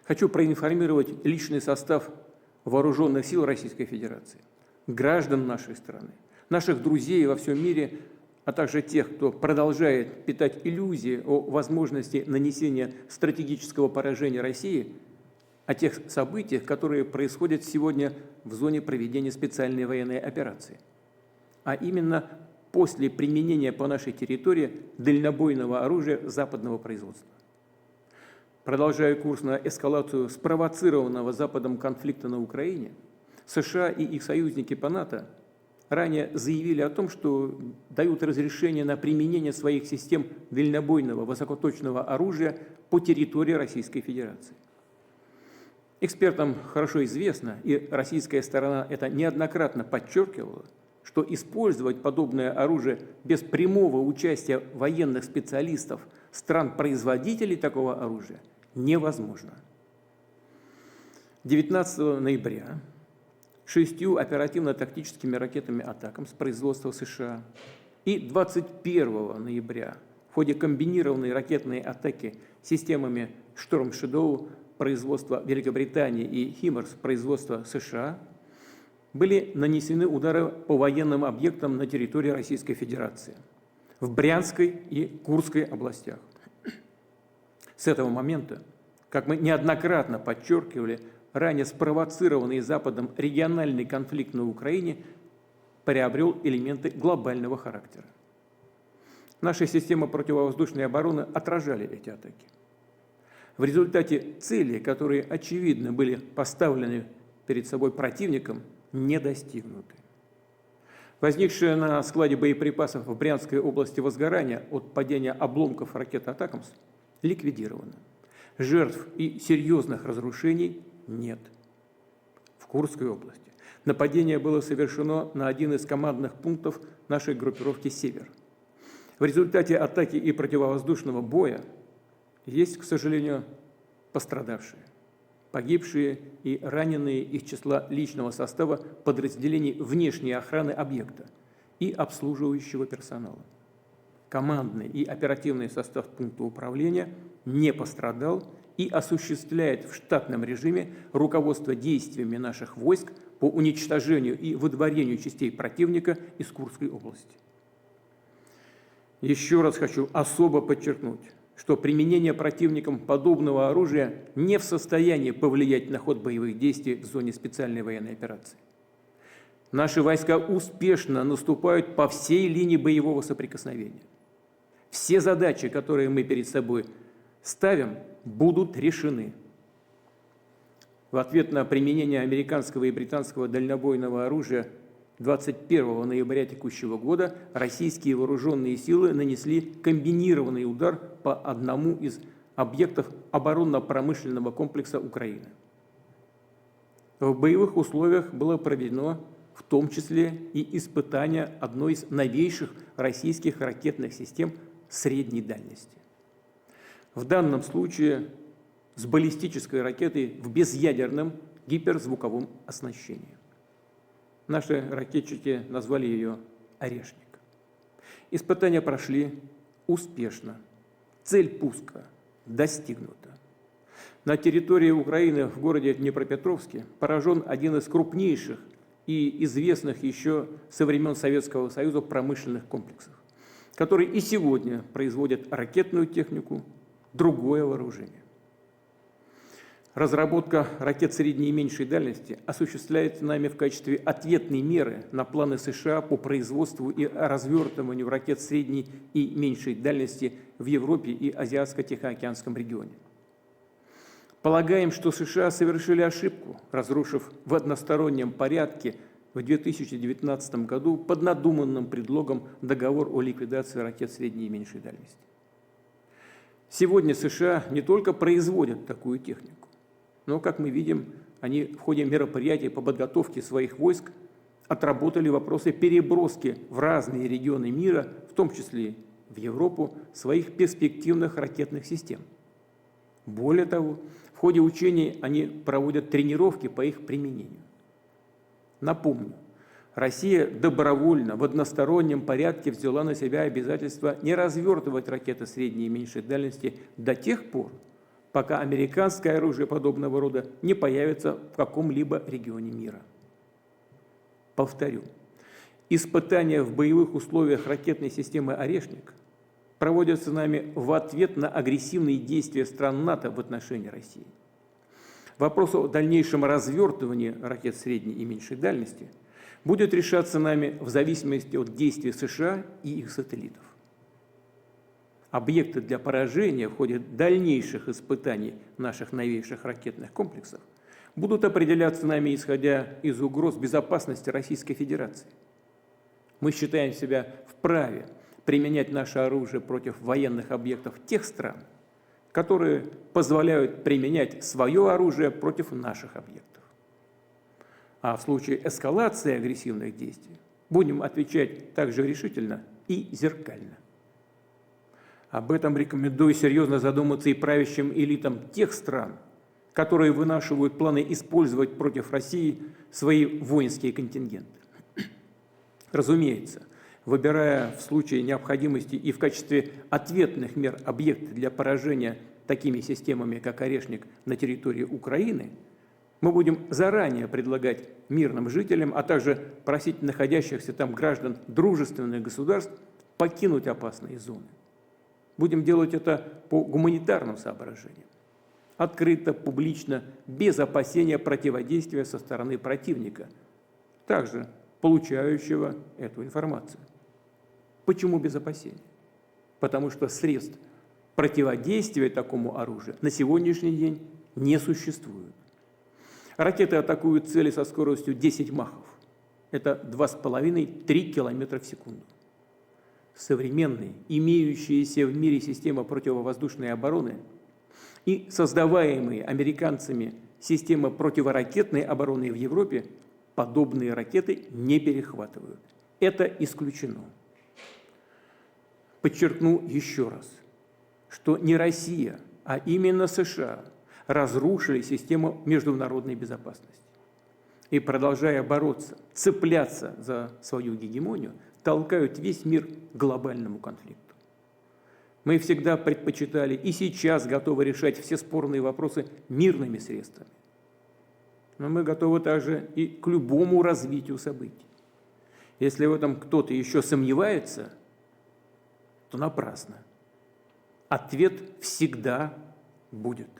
Хочу проинформировать личный состав Вооруженных сил Российской Федерации, граждан нашей страны, наших друзей во всем мире, а также тех, кто продолжает питать иллюзии о возможности нанесения стратегического поражения России, о тех событиях, которые происходят сегодня в зоне проведения специальной военной операции. А именно после применения по нашей территории дальнобойного оружия западного производства. Продолжая курс на эскалацию спровоцированного Западом конфликта на Украине, США и их союзники по НАТО ранее заявили о том, что дают разрешение на применение своих систем дальнобойного высокоточного оружия по территории Российской Федерации. Экспертам хорошо известно, и российская сторона это неоднократно подчеркивала, что использовать подобное оружие без прямого участия военных специалистов стран-производителей такого оружия невозможно. 19 ноября 6 оперативно-тактическими ракетами «Атакамс» производства США и 21 ноября в ходе комбинированной ракетной атаки системами «Шторм Шэдоу» производства Великобритании и «Химарс» производства США были нанесены удары по военным объектам на территории Российской Федерации в Брянской и Курской областях. С этого момента, как мы неоднократно подчеркивали, ранее спровоцированный Западом региональный конфликт на Украине приобрел элементы глобального характера. Наши системы противовоздушной обороны отражали эти атаки. В результате цели, которые очевидно были поставлены перед собой противником, не достигнуты. Возникшее на складе боеприпасов в Брянской области возгорание от падения обломков ракет «Атакамс» ликвидировано. Жертв и серьезных разрушений нет. В Курской области нападение было совершено на один из командных пунктов нашей группировки «Север». В результате атаки и противовоздушного боя есть, к сожалению, пострадавшие, погибшие и раненые из числа личного состава подразделений внешней охраны объекта и обслуживающего персонала. Командный и оперативный состав пункта управления не пострадал и осуществляет в штатном режиме руководство действиями наших войск по уничтожению и выдворению частей противника из Курской области. Еще раз хочу особо подчеркнуть, что применение противником подобного оружия не в состоянии повлиять на ход боевых действий в зоне специальной военной операции. Наши войска успешно наступают по всей линии боевого соприкосновения. Все задачи, которые мы перед собой ставим, будут решены. В ответ на применение американского и британского дальнобойного оружия 21 ноября текущего года российские вооруженные силы нанесли комбинированный удар по одному из объектов оборонно-промышленного комплекса Украины. В боевых условиях было проведено в том числе и испытание одной из новейших российских ракетных систем средней дальности. В данном случае с баллистической ракетой в безъядерном гиперзвуковом оснащении. Наши ракетчики назвали ее «Орешник». Испытания прошли успешно. Цель пуска достигнута. На территории Украины в городе Днепропетровске поражен один из крупнейших и известных еще со времен Советского Союза промышленных комплексов, который и сегодня производит ракетную технику, другое вооружение. Разработка ракет средней и меньшей дальности осуществляется нами в качестве ответной меры на планы США по производству и развертыванию ракет средней и меньшей дальности в Европе и Азиатско-Тихоокеанском регионе. Полагаем, что США совершили ошибку, разрушив в одностороннем порядке в 2019 году под надуманным предлогом договор о ликвидации ракет средней и меньшей дальности. Сегодня США не только производят такую технику, но, как мы видим, они в ходе мероприятий по подготовке своих войск отработали вопросы переброски в разные регионы мира, в том числе в Европу, своих перспективных ракетных систем. Более того, в ходе учений они проводят тренировки по их применению. Напомню, Россия добровольно в одностороннем порядке взяла на себя обязательство не развертывать ракеты средней и меньшей дальности до тех пор, пока американское оружие подобного рода не появится в каком-либо регионе мира. Повторю, испытания в боевых условиях ракетной системы «Орешник» проводятся нами в ответ на агрессивные действия стран НАТО в отношении России. Вопрос о дальнейшем развертывании ракет средней и меньшей дальности будет решаться нами в зависимости от действий США и их сателлитов. Объекты для поражения в ходе дальнейших испытаний наших новейших ракетных комплексов будут определяться нами, исходя из угроз безопасности Российской Федерации. Мы считаем себя вправе применять наше оружие против военных объектов тех стран, которые позволяют применять свое оружие против наших объектов. А в случае эскалации агрессивных действий будем отвечать также решительно и зеркально. Об этом рекомендую серьезно задуматься и правящим элитам тех стран, которые вынашивают планы использовать против России свои воинские контингенты. Разумеется, выбирая в случае необходимости и в качестве ответных мер объекты для поражения такими системами, как «Орешник», на территории Украины, мы будем заранее предлагать мирным жителям, а также просить находящихся там граждан дружественных государств покинуть опасные зоны. Будем делать это по гуманитарным соображениям, открыто, публично, без опасения противодействия со стороны противника, также получающего эту информацию. Почему без опасения? Потому что средств противодействия такому оружию на сегодняшний день не существует. Ракеты атакуют цели со скоростью 10 махов. Это 2,5-3 км в секунду. Современные, имеющиеся в мире системы противовоздушной обороны и создаваемые американцами системы противоракетной обороны в Европе подобные ракеты не перехватывают. Это исключено. Подчеркну еще раз, что не Россия, а именно США разрушили систему международной безопасности. И, продолжая бороться, цепляться за свою гегемонию, толкают весь мир к глобальному конфликту. Мы всегда предпочитали и сейчас готовы решать все спорные вопросы мирными средствами. Но мы готовы также и к любому развитию событий. Если в этом кто-то еще сомневается, то напрасно. Ответ всегда будет.